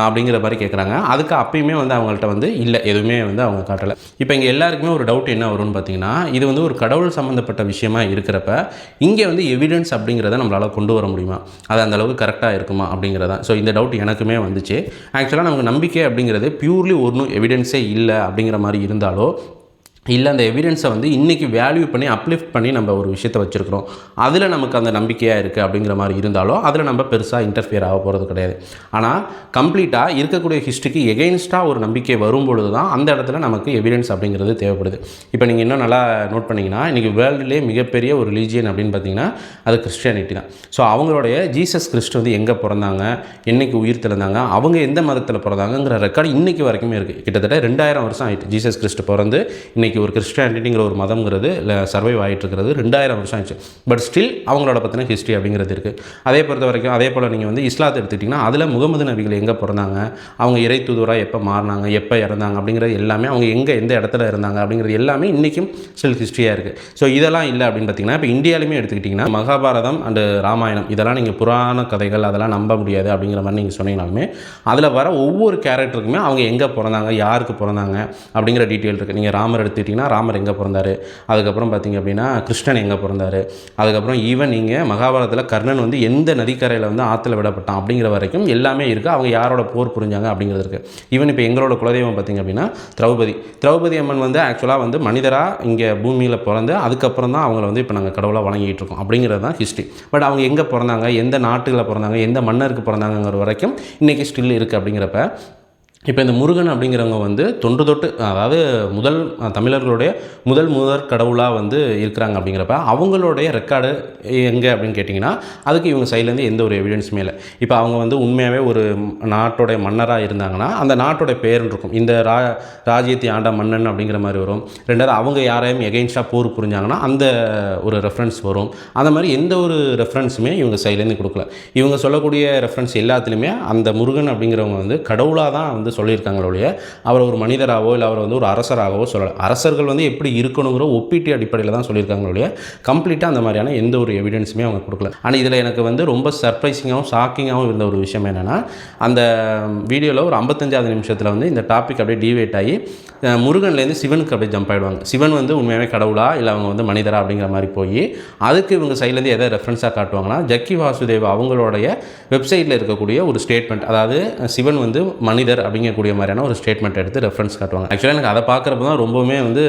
அப்படிங்கிற மாதிரி கேட்குறாங்க. அதுக்கு அப்பயுமே வந்து அவங்கள்ட்ட வந்து இல்லை, எதுவுமே வந்து அவங்க காட்டலை. இப்போ இங்கே எல்லாருக்குமே ஒரு டவுட் என்ன வரும்னு பார்த்தீங்கன்னா, இது வந்து ஒரு கடவுள் சம்மந்தப்பட்ட விஷயமா இருக்கிறப்ப இங்கே வந்து எவிடன்ஸ் அப்படிங்கிறத நம்மளால் கொண்டு வர முடியுமா, அது அந்தளவுக்கு கரெக்டாக இருக்குமா அப்படிங்கிறதான். ஸோ இந்த டவுட் எனக்குமே வந்துச்சு. ஆக்சுவலாக நமக்கு நம்பிக்கை அப்படிங்கிறது பியூர்லி ஒன்றும் எவிடன்ஸே இல்லை அப்படிங்கிற மாதிரி இருந்தாலோ, இல்லை அந்த எவிடன்ஸை வந்து இன்றைக்கி வேல்யூ பண்ணி அப்லிஃப்ட் பண்ணி நம்ம ஒரு விஷயத்தை வச்சுருக்கிறோம், அதில் நமக்கு அந்த நம்பிக்கையாக இருக்குது அப்படிங்கிற மாதிரி இருந்தாலும் அதில் நம்ம பெருசாக இன்டர்ஃபியர் ஆக போகிறது கிடையாது. ஆனால் கம்ப்ளீட்டாக இருக்கக்கூடிய ஹிஸ்ட்ரிக்கு எகெயின்ஸ்டாக ஒரு நம்பிக்கை வரும்பொழுது தான் அந்த இடத்துல நமக்கு எவிடன்ஸ் அப்படிங்கிறது தேவைப்படுது. இப்போ நீங்கள் இன்னும் நல்லா நோட் பண்ணிங்கன்னா, இன்றைக்கி வேர்ல்டுலேயே மிகப்பெரிய ஒரு ரிலீஜியன் அப்படின்னு பார்த்திங்கன்னா அது கிறிஸ்டியானிட்டி தான். ஸோ அவங்களுடைய ஜீசஸ் கிறிஸ்ட் வந்து எங்கே பிறந்தாங்க, என்றைக்கு உயிர் திறந்தாங்க, அவங்க எந்த மதத்தில் பிறந்தாங்கிற ரெக்கார்டு இன்றைக்கி வரைக்குமே இருக்குது. கிட்டத்தட்ட 2000 வருஷம் ஆகிட்டு ஜீசஸ் கிறிஸ்ட் பிறந்து இன்றைக்கி ஒரு கிறிஸ்டியானிட்டிங்கிற ஒரு மதம்ங்கிறது இல்லை சர்வைவ் ஆகிட்டு இருக்கிறது 2000 வருஷம் ஆச்சு. பட் ஸ்டில் அவங்களோட பற்றின ஹிஸ்ட்ரி அப்படிங்கிறது இருக்குது. அதே பொறுத்த வரைக்கும் அதே போல் நீங்கள் வந்து இஸ்லாத்தை எடுத்துக்கிட்டிங்கன்னா அதில் முகமது நபிகள் எங்கே பிறந்தாங்க, அவங்க இறை தூதுவராக எப்போ மாறினாங்க, எப்போ இறந்தாங்க அப்படிங்கிறது எல்லாமே, அவங்க எங்கே எந்த இடத்துல இருந்தாங்க அப்படிங்கிறது எல்லாமே இன்றைக்கும் ஸ்டில் ஹிஸ்ட்ரியாக இருக்குது. ஸோ இதெல்லாம் இல்லை அப்படின்னு பார்த்தீங்கன்னா, இப்போ இந்தியாவிலுமே எடுத்துக்கிட்டிங்கன்னா மகாபாரதம் அண்டு ராமாயணம் இதெல்லாம் நீங்கள் புராண கதைகள் அதெல்லாம் நம்ப முடியாது அப்படிங்கிற மாதிரி நீங்கள் சொன்னீங்கனாலுமே அதில் வர ஒவ்வொரு கேரக்டருக்குமே அவங்க எங்கே பிறந்தாங்க, யாருக்கு பிறந்தாங்க அப்படிங்கிற டீட்டெயில் இருக்குது. நீங்கள் ராமர் எடுத்துக்கிட்டிங்கன்னா ராமர் எங்கே பிறந்தார், அதுக்கப்புறம் பார்த்திங்க அப்படின்னா கிருஷ்ணன் எங்கே பிறந்தார், அதுக்கப்புறம் ஈவன் நீங்கள் மகாபாரதத்தில் கர்ணன் வந்து எந்த நதிக்கரையில் வந்து ஆற்றுல விடப்பட்டான் அப்படிங்கிற வரைக்கும் எல்லாமே இருக்குது. அவங்க யாரோட போர் புரிஞ்சாங்க அப்படிங்கிறது இருக்குது. ஈவன் இப்போ எங்களோட குலதெய்வம் பார்த்திங்க அப்படின்னா திரௌபதி அம்மன் வந்து ஆக்சுவலாக வந்து மனிதராக இங்கே பூமியில் பிறந்து அதுக்கப்புறம் தான் அவங்கள வந்து இப்போ நாங்கள் கடவுளாக வழங்கிட்டு இருக்கோம் அப்படிங்கிறது தான் ஹிஸ்ட்ரி. பட் அவங்க எங்கே பிறந்தாங்க, எந்த நாட்டுகளில் பிறந்தாங்க, எந்த மன்னருக்கு பிறந்தாங்கிற வரைக்கும் இன்றைக்கி ஸ்டில் இருக்குது. அப்படிங்கிறப்ப இப்போ இந்த முருகன் அப்படிங்கிறவங்க வந்து தொன்று தொட்டு அதாவது தமிழர்களுடைய முதற் கடவுளாக வந்து இருக்கிறாங்க. அப்படிங்கிறப்ப அவங்களுடைய ரெக்கார்டு எங்கே அப்படின்னு கேட்டிங்கன்னா அதுக்கு இவங்க சைட்லேருந்து எந்த ஒரு எவிடன்ஸுமே இல்லை. இப்போ அவங்க வந்து உண்மையாகவே ஒரு நாட்டோடைய மன்னராக இருந்தாங்கன்னா அந்த நாட்டோடைய பேருன்னு இருக்கும், இந்த ராஜ்யத்தை ஆண்ட மன்னன் அப்படிங்கிற மாதிரி வரும். ரெண்டாவது அவங்க யாரையும் எகெயின்ஸ்டாக போர் புரிஞ்சாங்கன்னா அந்த ஒரு ரெஃபரன்ஸ் வரும். அந்த மாதிரி எந்த ஒரு ரெஃபரன்ஸுமே இவங்க சைட்லேருந்து கொடுக்கல. இவங்க சொல்லக்கூடிய ரெஃபரன்ஸ் எல்லாத்துலேயுமே அந்த முருகன் அப்படிங்கிறவங்க வந்து கடவுளாக தான் வந்து சொல்லியிருக்காங்களே, அவர் ஒரு மனிதராகவோ இல்லை அவர் வந்து ஒரு அரசராகவோ சொல்லலை. அரசர்கள் வந்து எப்படி இருக்கணுங்கிற ஒப்பீட்டு அடிப்படையில் தான் சொல்லியிருக்காங்களே, கம்ப்ளீட்டாக அந்த மாதிரியான எந்த ஒரு எவிடன்ஸுமே அவங்க கொடுக்கல. ஆனால் இதில் எனக்கு வந்து ரொம்ப சர்ப்ரைசிங்காகவும் ஷாக்கிங்காகவும் இருந்த ஒரு விஷயம் என்னென்னா, அந்த வீடியோவில் ஒரு 55வது நிமிஷத்தில் வந்து இந்த டாபிக் அப்படியே டிவேட் ஆகி முருகன்லேருந்து சிவனுக்கு அப்படியே ஜம்ப் ஆகிடுவாங்க. சிவன் வந்து உண்மையாகவே கடவுளா இல்லை அவங்க வந்து மனிதரா அப்படிங்கிற மாதிரி போய் அதுக்கு இவங்க சைட்லேருந்து எதை ரெஃபரன்ஸாக காட்டுவாங்கன்னா, ஜக்கி வாசுதேவ் அவங்களுடைய வெப்சைட்டில் இருக்கக்கூடிய ஒரு ஸ்டேட்மெண்ட், அதாவது சிவன் வந்து மனிதர் அப்படிங்கக்கூடிய மாதிரியான ஒரு ஸ்டேட்மெண்ட் எடுத்து ரெஃபரன்ஸ் காட்டுவாங்க. ஆக்சுவலாக எனக்கு அதை பார்க்குறப்ப தான் ரொம்பவுமே வந்து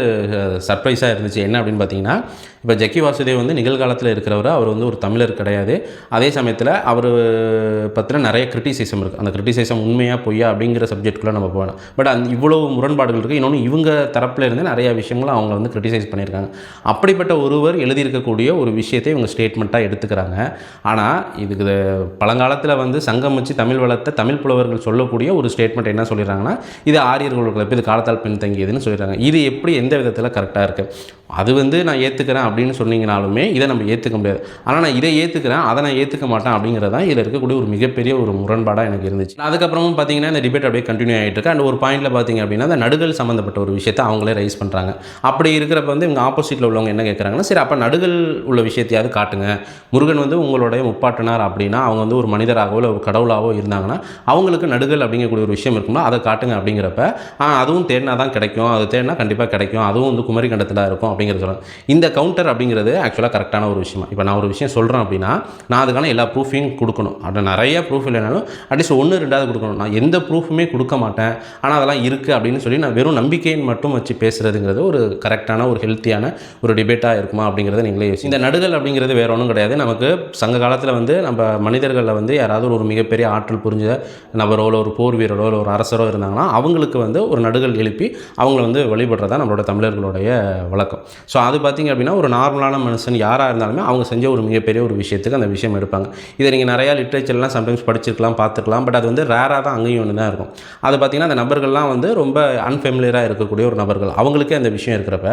சர்ப்ரைஸாக இருந்துச்சு. என்ன அப்படின்னு பார்த்தீங்கன்னா, இப்போ ஜக்கி வாசுதேவ் வந்து நிகழ்காலத்தில் இருக்கிறவர், அவர் வந்து ஒரு தமிழர் கிடையாது. அதே சமயத்தில் அவர் பற்றின நிறைய கிரிட்டிசிசம் இருக்குது. அந்த கிரிட்டிசிசம் உண்மையாக பொய்யா அப்படிங்கிற சப்ஜெக்ட்குள்ளே நம்ம போகணும். பட் இவ்வளோ முரண்பாடுகள் இருக்குது. இன்னொன்று இவங்க தரப்பில் இருந்து நிறைய விஷயங்களை அவங்க வந்து கிரிட்டிசைஸ் பண்ணியிருக்காங்க. அப்படிப்பட்ட ஒருவர் எழுதியிருக்கக்கூடிய ஒரு விஷயத்தை இவங்க ஸ்டேட்மெண்ட்டாக எடுத்துக்கிறாங்க. ஆனால் இதுக்கு பழங்காலத்தில் வந்து சங்கம் வச்சு தமிழ் வளர்த்த தமிழ் புலவர்கள் சொல்லக்கூடிய ஒரு ஸ்டேட்மெண்ட் என்ன சொல்லிடுறாங்கன்னா, இது ஆரியர்கள் கிளப்பு, இது காலத்தால் பின்தங்கியதுன்னு சொல்லிடுறாங்க. இது எப்படி எந்த விதத்தில் கரெக்டாக இருக்குது? அது வந்து நான் ஏற்றுக்கிறேன் அப்படின்னு சொன்னீங்கனாலுமே இதை நம்ம ஏற்றுக்க முடியாது. ஆனால் நான் இதை ஏற்றுக்கிறேன், அதை நான் ஏற்றுக்க மாட்டேன் அப்படிங்கிறது தான் இதில் இருக்கக்கூடிய ஒரு மிகப்பெரிய ஒரு முரண்பாடாக எனக்கு இருந்துச்சு. அதுக்கப்புறமும் பார்த்தீங்கன்னா இந்த டிபேட் அப்படியே கண்டினியூ ஆகிட்டு இருக்கு. அண்ட் ஒரு பாயிண்டில் பார்த்தீங்க அப்படின்னா அந்த நடுகள் சம்மந்தப்பட்ட ஒரு விஷயத்தை அவங்களே ரைஸ் பண்ணுறாங்க. அப்படி இருக்கிறப்ப வந்து இவங்க ஆப்போசிட்டில் உள்ளவங்க என்ன கேட்குறாங்கன்னா, சரி அப்போ நடுகள் உள்ள விஷயத்தையாவது காட்டுங்க. முருகன் வந்து உங்களுடைய முப்பாட்டனார் அப்படின்னா அவங்க வந்து ஒரு மனிதராகவோ இல்லை ஒரு கடவுளாகவோ இருந்தாங்கன்னா அவங்களுக்கு நடுகள் அப்படிங்கக்கூடிய ஒரு விஷயம் இருக்கும்னா அதை காட்டுங்க அப்படிங்கிறப்ப அதுவும் தேடினா தான் கிடைக்கும், அது தேடினா கண்டிப்பாக கிடைக்கும், அதுவும் வந்து குமரி கண்டத்தில் இருக்கும் அப்படிங்கிறது சொல்லலாம். இந்த கவுண்டர் அப்படிங்கிறது ஆக்சுவலாக கரெக்டான ஒரு விஷயம். இப்போ நான் ஒரு விஷயம் சொல்கிறேன் அப்படின்னா நான் அதுக்கான எல்லா ப்ரூஃபையும் கொடுக்கணும். அது நிறைய ப்ரூஃப் இல்லைனாலும் அட்லீஸ்ட் 1-2 கொடுக்கணும். நான் எந்த ப்ரூஃபுமே கொடுக்க மாட்டேன், ஆனால் அதெல்லாம் இருக்குது அப்படின்னு சொல்லி நான் வெறும் நம்பிக்கையின் மட்டும் வச்சு பேசுகிறதுங்கிறது ஒரு கரெக்டான ஒரு ஹெல்த்தியான ஒரு டிபேட்டாக இருக்குமா அப்படிங்கிறத நீங்களே யோசிச்சு. இந்த நடுகள் அப்படிங்கிறது வேறு ஒன்றும் கிடையாது. நமக்கு சங்க காலத்தில் வந்து நம்ம மனிதர்களில் வந்து யாராவது ஒரு மிகப்பெரிய ஆற்றல் புரிஞ்ச நபரோ இல்லை ஒரு போர் வீரரோ இல்லை ஒரு அரசரோ இருந்தாங்கன்னா அவங்களுக்கு வந்து ஒரு நடுகள் எழுப்பி அவங்கள வந்து வழிபடுறதா நம்மளோட தமிழர்களுடைய வழக்கம். ஸோ அது பார்த்திங்க அப்படின்னா ஒரு நார்மலான மனுஷன் யாராக இருந்தாலுமே அவங்க செஞ்ச ஒரு மிகப்பெரிய ஒரு விஷயத்துக்கு அந்த விஷயம் எடுப்பாங்க. இதை நீங்கள் நிறையா லிட்ரேச்சர்லாம் சம்டைம்ஸ் படிச்சிருக்கலாம், பார்த்துருக்கலாம். பட் அது வந்து ரேராக தான் அங்கேயும் ஒன்று தான் இருக்கும். அது பார்த்திங்கன்னா அந்த நபர்கள்லாம் வந்து ரொம்ப அன்ஃபெமிலியராக இருக்கக்கூடிய ஒரு நபர்கள், அவங்களுக்கே அந்த விஷயம் இருக்கிறப்ப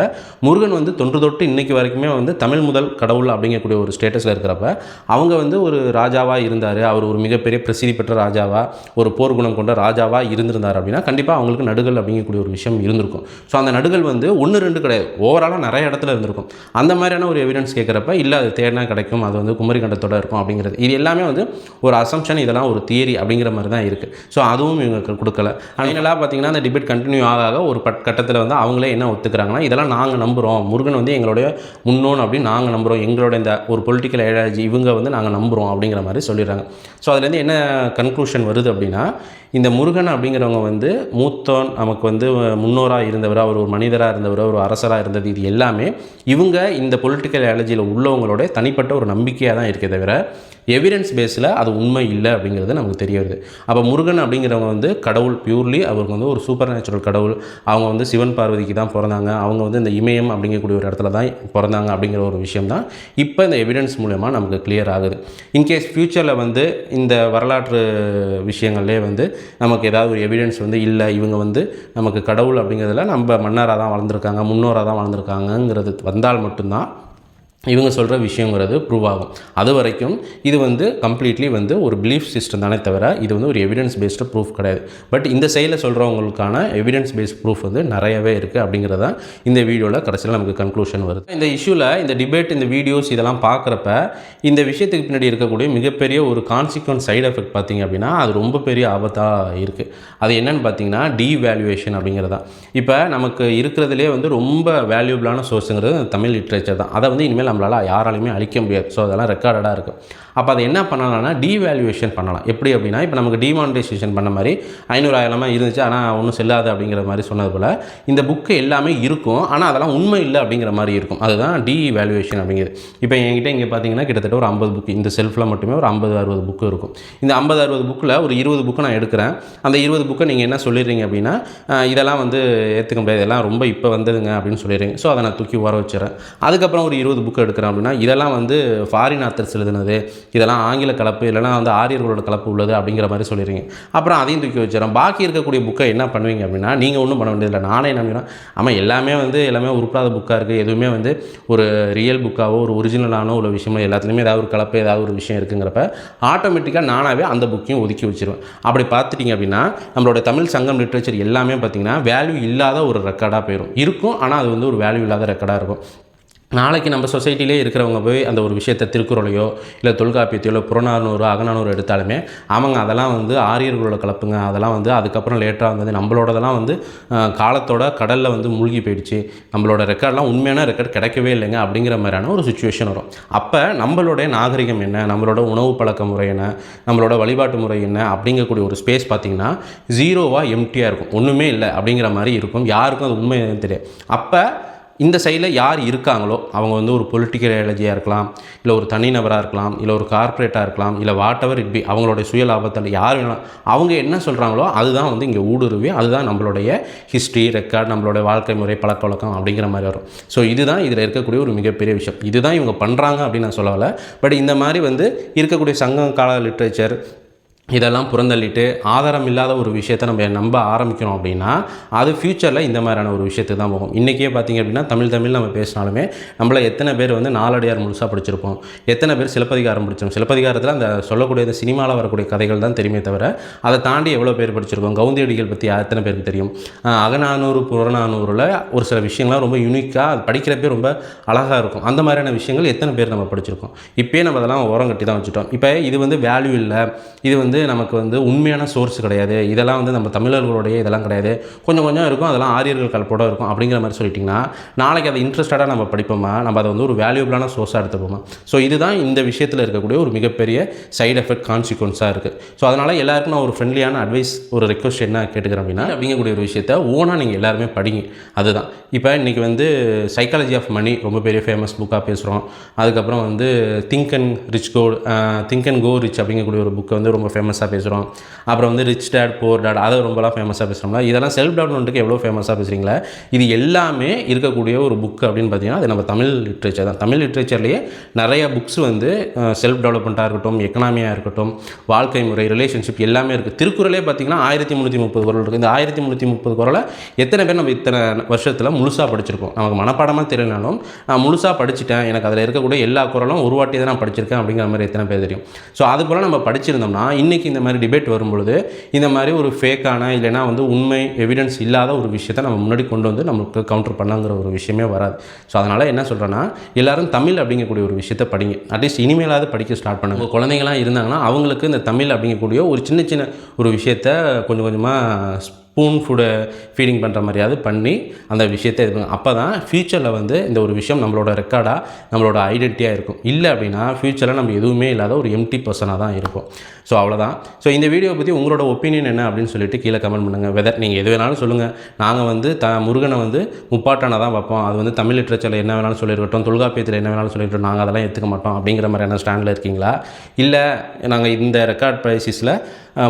முருகன் வந்து தொன்று தொட்டு இன்றைக்கி வரைக்குமே வந்து தமிழ் முதல் கடவுள் அப்படிங்கக்கூடிய ஒரு ஸ்டேட்டஸில் இருக்கிறப்ப அவங்க வந்து ஒரு ராஜாவாக இருந்தார், அவர் ஒரு மிகப்பெரிய பிரசித்தி பெற்ற ராஜாவாக ஒரு போர் குணம் கொண்ட ராஜாவாக இருந்திருந்தார் அப்படின்னா கண்டிப்பாக அவங்களுக்கு நடுகள் அப்படிங்கக்கூடிய ஒரு விஷயம் இருந்திருக்கும். ஸோ அந்த நடுகள் வந்து 1-2 கிடையாது, ஓவராலாக நிறைய இடத்துல இருந்திருக்கும். அந்த மாதிரியான ஒரு எவிடன்ஸ் கேட்குறப்ப இல்லை அது தேடினா கிடைக்கும், அது வந்து குமரி கண்டத்தோட இருக்கும் அப்படிங்கிறது இது எல்லாமே வந்து ஒரு அசம்ஷன், இதெல்லாம் ஒரு தியரி அப்படிங்கிற மாதிரி தான் இருக்குது. ஸோ அதுவும் இவங்க கொடுக்கல. ஃபைனலாக பார்த்தீங்கன்னா அந்த டிபேட் கண்டினியூ ஆக ஒரு கட்டத்தில் வந்து அவங்களே என்ன ஒத்துக்கிறாங்கன்னா இதெல்லாம் நாங்கள் நம்புகிறோம், முருகன் வந்து எங்களுடைய முன்னோன் அப்படின்னு நாங்கள் நம்புகிறோம், எங்களோட இந்த ஒரு பொலிட்டிக்கல் ஐடியாலஜி இவங்க வந்து நாங்கள் நம்புகிறோம் அப்படிங்கிற மாதிரி சொல்லிடுறாங்க. ஸோ அதுலேருந்து என்ன கன்க்ளூஷன் வருது அப்படின்னா இந்த முருகன் அப்படிங்கிறவங்க வந்து மூத்தோன், நமக்கு வந்து முன்னோராக இருந்தவர், அவர் ஒரு மனிதராக இருந்தவர், ஒரு அரசராக இருந்தது, இது எல்லாமே இவங்க இந்த பொலிட்டிக்கல் ஐடியாலஜியில் உள்ளவங்களோட தனிப்பட்ட ஒரு நம்பிக்கையாக தான் இருக்கே தவிர எவிடன்ஸ் பேஸில் அது உண்மை இல்லை அப்படிங்கிறது நமக்கு தெரிய வருது. அப்போ முருகன் அப்படிங்கிறவங்க வந்து கடவுள் பியூர்லி, அவருக்கு வந்து ஒரு சூப்பர் நேச்சுரல் கடவுள், அவங்க வந்து சிவன் பார்வதிக்கு தான் பிறந்தாங்க, அவங்க வந்து இந்த இமயம் அப்படிங்கக்கூடிய ஒரு இடத்துல தான் பிறந்தாங்க அப்படிங்கிற ஒரு விஷயம் தான் இப்போ இந்த எவிடன்ஸ் மூலமா நமக்கு கிளியர் ஆகுது. இன்கேஸ் ஃப்யூச்சரில் வந்து இந்த வரலாற்று விஷயங்கள்லேயே வந்து நமக்கு ஏதாவது ஒரு எவிடன்ஸ் வந்து இல்லை இவங்க வந்து நமக்கு கடவுள் அப்படிங்கிறதுல நம்ம மன்னராக தான் வளர்ந்துருக்காங்க, முன்னோராக தான் வளர்ந்துருக்காங்கங்கிறது வந்தால் மட்டும்தான் இவங்க சொல்கிற விஷயங்கிறது ப்ரூவ் ஆகும். அது வரைக்கும் இது வந்து கம்ப்ளீட்லி வந்து ஒரு பிலீஃப் சிஸ்டம் தானே தவிர இது வந்து ஒரு எவிடன்ஸ் பேஸ்டு ப்ரூஃப் கிடையாது. பட் இந்த சைடில் சொல்கிறவங்களுக்கான எவிடன்ஸ் பேஸ்ட் ப்ரூஃப் வந்து நிறையவே இருக்குது அப்படிங்கிறத இந்த வீடியோவில் கடைசியில் நமக்கு கன்க்ளூஷன் வருது. இந்த இஷ்யூவில் இந்த டிபேட், இந்த வீடியோஸ் இதெல்லாம் பார்க்குறப்ப இந்த விஷயத்துக்கு பின்னாடி இருக்கக்கூடிய மிகப்பெரிய ஒரு கான்சிக்வன்ஸ் சைடு எஃபெக்ட் பார்த்திங்க அப்படின்னா அது ரொம்ப பெரிய ஆபத்தாக இருக்குது. அது என்னென்னு பார்த்தீங்கன்னா டீவேல்யூவேஷன் அப்படிங்கிறதா. இப்போ நமக்கு இருக்கிறதுலே வந்து ரொம்ப வேல்யூபிளான சோர்ஸுங்கிறது தமிழ் லிட்ரேச்சர் தான். அதை வந்து இனிமேல் நம்மளால் யாராலையுமே அழிக்க முடியாது. ஸோ அதெல்லாம் ரெக்கார்டடாக இருக்குது. அப்போ அதை என்ன பண்ணலாம்னா டீவேல்யூவேஷன் பண்ணலாம். எப்படி அப்படின்னா இப்போ நமக்கு டிமானிட்டைசேஷன் பண்ண மாதிரி 500,000 இருந்துச்சு ஆனால் ஒன்றும் செல்லாது அப்படிங்கிற மாதிரி சொன்னது போல் இந்த புக்கு எல்லாமே இருக்கும், ஆனால் அதெல்லாம் உண்மை இல்லை அப்படிங்கிற மாதிரி இருக்கும். அதுதான் டீவேல்யூவேஷன் அப்படிங்கிறது. இப்போ என்கிட்ட இங்கே பார்த்தீங்கன்னா கிட்டத்தட்ட ஒரு 50 புக்கு, இந்த செல்ஃபில் மட்டுமே ஒரு 50-60 புக்கு இருக்கும். இந்த 50-60 புக்கில் ஒரு 20 புக்கு நான் எடுக்கிறேன். அந்த 20 புக்கை நீங்கள் என்ன சொல்லிடுறீங்க அப்படின்னா இதெல்லாம் வந்து ஏற்றுக்க முடியாது, இதெல்லாம் ரொம்ப இப்போ வந்ததுங்க அப்படின்னு சொல்லிடுறீங்க. ஸோ அதை நான் தூக்கி வர வச்சுறேன். அதுக்கப்புறம் ஒரு 20 புக்கு எடுக்கிறேன் அப்படின்னா இதெல்லாம் வந்து ஃபாரின் ஆத்தர்ஸ் எழுதுனது, இதெல்லாம் ஆங்கில கலப்பு, இல்லைனா வந்து ஆரியர்களோட கலப்பு உள்ளது அப்படிங்கிற மாதிரி சொல்லிடுறீங்க. அப்புறம் அதையும் தூக்கி வச்சிடறேன். பாக்கி இருக்கக்கூடிய புக்கை என்ன பண்ணுவீங்க அப்படின்னா நீங்கள் ஒன்றும் பண்ண வேண்டியதில்லை. நானே என்ன பண்ணுவேன், ஆமாம் எல்லாமே உருப்படாத புக்காக இருக்குது, எதுவுமே வந்து ஒரு ரியல் புக்காவோ ஒரு ஒரிஜினலானோ உள்ள விஷயமோ எல்லாத்துலேயுமே ஏதாவது ஒரு கலப்பு ஏதாவது ஒரு விஷயம் இருக்குங்கிறப்ப ஆட்டோமேட்டிக்காக நானாகவே அந்த புக்கையும் ஒதுக்கி வச்சிருவேன். அப்படி பார்த்துட்டிங்க அப்படின்னா நம்மளோட தமிழ் சங்கம் லிட்ரேச்சர் எல்லாமே பார்த்திங்கன்னா வேல்யூ இல்லாத ஒரு ரெக்கார்டாக போயிடும். இருக்கும், ஆனால் அது வந்து ஒரு வேல்யூ இல்லாத ரெக்கார்டாக இருக்கும். நாளைக்கு நம்ம சொசைட்டிலே இருக்கிறவங்க போய் அந்த ஒரு விஷயத்தை திருக்குறளையோ இல்லை தொல்காப்பியத்தையோ இல்லை புறநானூறு அகநானூறு எடுத்தாலுமே அவங்க அதெல்லாம் வந்து ஆரியர்களோட கலப்புங்க, அதெல்லாம் வந்து அதுக்கப்புறம் லேட்டராக வந்தது, நம்மளோடதெல்லாம் வந்து காலத்தோட கடலில் வந்து மூழ்கி போயிடுச்சு, நம்மளோட ரெக்கார்டெலாம் உண்மையான ரெக்கார்ட் கிடைக்கவே இல்லைங்க அப்படிங்கிற மாதிரியான ஒரு சுச்சுவேஷன் வரும். அப்போ நம்மளுடைய நாகரிகம் என்ன, நம்மளோட உணவு பழக்க முறை என்ன, நம்மளோட வழிபாட்டு முறை என்ன அப்படிங்கக்கூடிய ஒரு ஸ்பேஸ் பார்த்திங்கன்னா ஜீரோவாக எம்டியாக இருக்கும், ஒன்றுமே இல்லை அப்படிங்கிற மாதிரி இருக்கும். யாருக்கும் அது உண்மை தெரியாது. அப்போ இந்த சைடில் யார் இருக்காங்களோ அவங்க வந்து ஒரு பொலிட்டிக்கல் ஐடியாலஜியாக இருக்கலாம், இல்லை ஒரு தனிநபராக இருக்கலாம், இல்லை ஒரு கார்ப்பரேட்டாக இருக்கலாம், இல்லை வாட் எவர் இட் பி, அவங்களுடைய சுய லாபத்தில் யார் வேணும் அவங்க என்ன சொல்கிறாங்களோ அதுதான் வந்து இங்கே ஊடுருவி அதுதான் நம்மளுடைய ஹிஸ்ட்ரி ரெக்கார்ட், நம்மளுடைய வாழ்க்கை முறை பழக்க வழக்கம் அப்படிங்கிற மாதிரி வரும். ஸோ இதுதான் இதில் இருக்கக்கூடிய ஒரு மிகப்பெரிய விஷயம். இதுதான் இவங்க பண்ணுறாங்க அப்படின்னு நான் சொல்லலை. பட் இந்த மாதிரி வந்து இருக்கக்கூடிய சங்க கால லிட்ரேச்சர் இதெல்லாம் புறந்தள்ளிட்டு ஆதாரம் இல்லாத ஒரு விஷயத்தை நம்ம நம்ப ஆரம்பிக்கிறோம் அப்படின்னா அது ஃப்யூச்சரில் இந்த மாதிரியான ஒரு விஷயத்துக்கு தான் போகும். இன்றைக்கே பார்த்திங்க அப்படின்னா தமிழ் நம்ம பேசினாலுமே நம்மள எத்தனை பேர் வந்து நாலடியார் முழுசாக படிச்சிருப்போம், எத்தனை பேர் சிலப்பதிகாரம் படித்தோம். சிலப்பதிகாரத்தில் அந்த சொல்லக்கூடிய இந்த சினிமாவில் வரக்கூடிய கதைகள் தான் தெரியுமே தவிர அதை தாண்டி எவ்வளோ பேர் படிச்சிருக்கோம். கவுந்தியடிகள் பற்றி எத்தனை பேருக்கு தெரியும். அகநானூறு புறநானூறில் ஒரு சில விஷயங்கள்லாம் ரொம்ப யூனிக்காக அது படிக்கிறப்பே ரொம்ப அழகாக இருக்கும். அந்த மாதிரியான விஷயங்கள் எத்தனை பேர் நம்ம படிச்சிருக்கோம். இப்போயே நம்ம அதெல்லாம் ஓரம் கட்டி தான் வச்சுட்டோம். இப்போ இது வந்து வேல்யூ இல்லை, இது வந்து நமக்கு வந்து உண்மையான சோர்ஸ் கிடையாது, இதெல்லாம் வந்து நம்ம தமிழர்களுடைய இதெல்லாம் கிடையாது, கொஞ்சம் கொஞ்சம் இருக்கும், அதெல்லாம் ஆரியர்கள் கலப்போட இருக்கும் அப்படிங்கிற மாதிரி சொல்லிட்டிங்கன்னா நாளைக்கு அதை இன்ட்ரெஸ்டடாக நம்ம படிப்போமா, நம்ம அதை வந்து ஒரு வேல்யூபிளான சோர்ஸாக எடுத்துப்போமா? ஸோ இதுதான் இந்த விஷயத்தில் இருக்கக்கூடிய ஒரு மிகப்பெரிய சைடு எஃபெக்ட் கான்சிக்வன்ஸாக இருக்குது. ஸோ அதனால் எல்லாருக்கும் நான் ஒரு ஃப்ரெண்ட்லியான அட்வைஸ், ஒரு ரெக்வஸ்ட் என்ன கேட்டுக்கிறேன் அப்படின்னா, அப்படிங்கக்கூடிய ஒரு விஷயத்தை ஓனாக நீங்கள் எல்லாருமே படிங்க. அதுதான் இப்போ இன்றைக்கி வந்து சைக்காலஜி ஆஃப் மணி ரொம்ப பெரிய ஃபேமஸ் புக்காக பேசுகிறோம். அதுக்கப்புறம் வந்து திங்க் அண்ட் கோ ரிச் அப்படிங்கக்கூடிய ஒரு புக்கை வந்து ரொம்ப ஃபேமஸாக பேசுகிறோம். அப்புறம் வந்து ரிச் டேட் புவர் டேட் அதை ரொம்பலாம் ஃபேமஸாக பேசுகிறோம்ல. இதெல்லாம் செல்ஃப் டெவலப்மெண்ட்டுக்கு எவ்வளோ ஃபேமஸாக பேசுகிறீங்களா? இது எல்லாமே இருக்கக்கூடிய ஒரு புக் அப்படின்னு பார்த்தீங்கன்னா அது நம்ம தமிழ் லிட்ரேச்சர் தான். தமிழ் லிட்ரேச்சர்லேயே நிறைய புக்ஸ் வந்து செல்ஃப் டெவலப்மெண்ட்டாக இருக்கட்டும், எக்கனாமியாக இருக்கட்டும், வாழ்க்கை முறை, ரிலேஷன்ஷிப் எல்லாமே இருக்குது. திருக்குறளே பார்த்தீங்கன்னா 1330 குறள் இருக்குது. இந்த 1330 குறளை எத்தனை பேர் நம்ம இத்தனை வருஷத்தில் முழுசாக படிச்சிருக்கோம்? நமக்கு மனப்பாடமாக தெரியலனாலும் நான் முழுசாக படிச்சுட்டேன், எனக்கு அதில் இருக்கக்கூடிய எல்லா குறளும் ஒரு வாட்டி தான் நான் படிச்சிருக்கேன் அப்படிங்கிற மாதிரி எத்தனை பேர் தெரியும்? ஸோ அது போல் நம்ம படிச்சிருந்தோம்னா இன்றைக்கி இந்த மாதிரி டிபேட் வரும்பொழுது இந்த மாதிரி ஒரு ஃபேக்கான இல்லைனா வந்து உண்மை எவிடன்ஸ் இல்லாத ஒரு விஷயத்தை நம்ம முன்னாடி கொண்டு வந்து நமக்கு கவுண்டர் பண்ணாங்கிற ஒரு விஷயமே வராது. ஸோ அதனால் என்ன சொல்கிறேன்னா, எல்லோரும் தமிழ் அப்படிங்கக்கூடிய ஒரு விஷயத்தை படிங்க. அட்லீஸ்ட் இனிமேலாவது படிக்க ஸ்டார்ட் பண்ணுங்க. குழந்தைங்களாம் இருந்தாங்கன்னா அவங்களுக்கு இந்த தமிழ் அப்படிங்கக்கூடிய ஒரு சின்ன சின்ன ஒரு விஷயத்தை கொஞ்சம் கொஞ்சமாக ஸ்பூன் ஃபீடிங் பண்ணுற மாதிரியாவது பண்ணி அந்த விஷயத்தை இது அப்போ தான் ஃப்யூச்சரில் வந்து இந்த ஒரு விஷயம் நம்மளோட ரெக்கார்டாக நம்மளோட ஐடென்டிட்டியாக இருக்கும். இல்லை அப்படின்னா ஃப்யூச்சரில் நம்ம எதுவுமே இல்லாத ஒரு எம்டி பர்சனாக தான் இருக்கும். ஸோ அவ்வளோதான். ஸோ இந்த வீடியோ பற்றி உங்களோட ஒப்பீனியன் என்ன அப்படின்னு சொல்லிட்டு கீழே கமெண்ட் பண்ணுங்கள். வெதர் நீங்கள் எது வேணாலும் சொல்லுங்கள். நாங்கள் வந்து முருகனை வந்து முப்பாட்டான தான் பார்ப்போம், அது வந்து தமிழ் லிட்ரேச்சரில் என்ன வேணாலும் சொல்லியிருக்கட்டும், தொல்காப்பியத்தில் என்ன வேணாலும் சொல்லியிருக்கட்டும், நாங்கள் அதெல்லாம் எடுத்துக்க மாட்டோம் அப்படிங்கிற மாதிரியான ஸ்டாண்டில் இருக்கீங்களா? இல்லை நாங்கள் இந்த ரெக்கார்ட் ப்ரைசிஸில்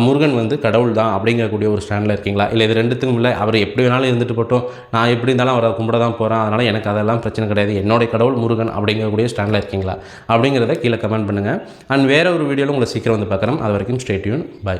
முருகன் வந்து கடவுள் தான் அப்படிங்கக்கூடிய ஒரு ஸ்டாண்டில் இருக்கீங்களா? இல்லை இது ரெண்டுத்துக்கும் இல்லை, அவர் எப்படி வேணாலும் இருந்துட்டு போட்டோம், நான் எப்படி இருந்தாலும் அவரை கும்பிட தான் போகிறேன், அதனால் எனக்கு அதெல்லாம் பிரச்சனை கிடையாது, என்னுடைய கடவுள் முருகன் அப்படிங்கக்கூடிய ஸ்டாண்டில் இருக்கீங்களா அப்படிங்கிறத கீழே கமெண்ட் பண்ணுங்கள். அண்ட் வேறு ஒரு வீடியோவில் உங்களை சீக்கிரம் வந்து பார்க்குறேன். அது வரைக்கும் ஸ்டே டியூன். பை.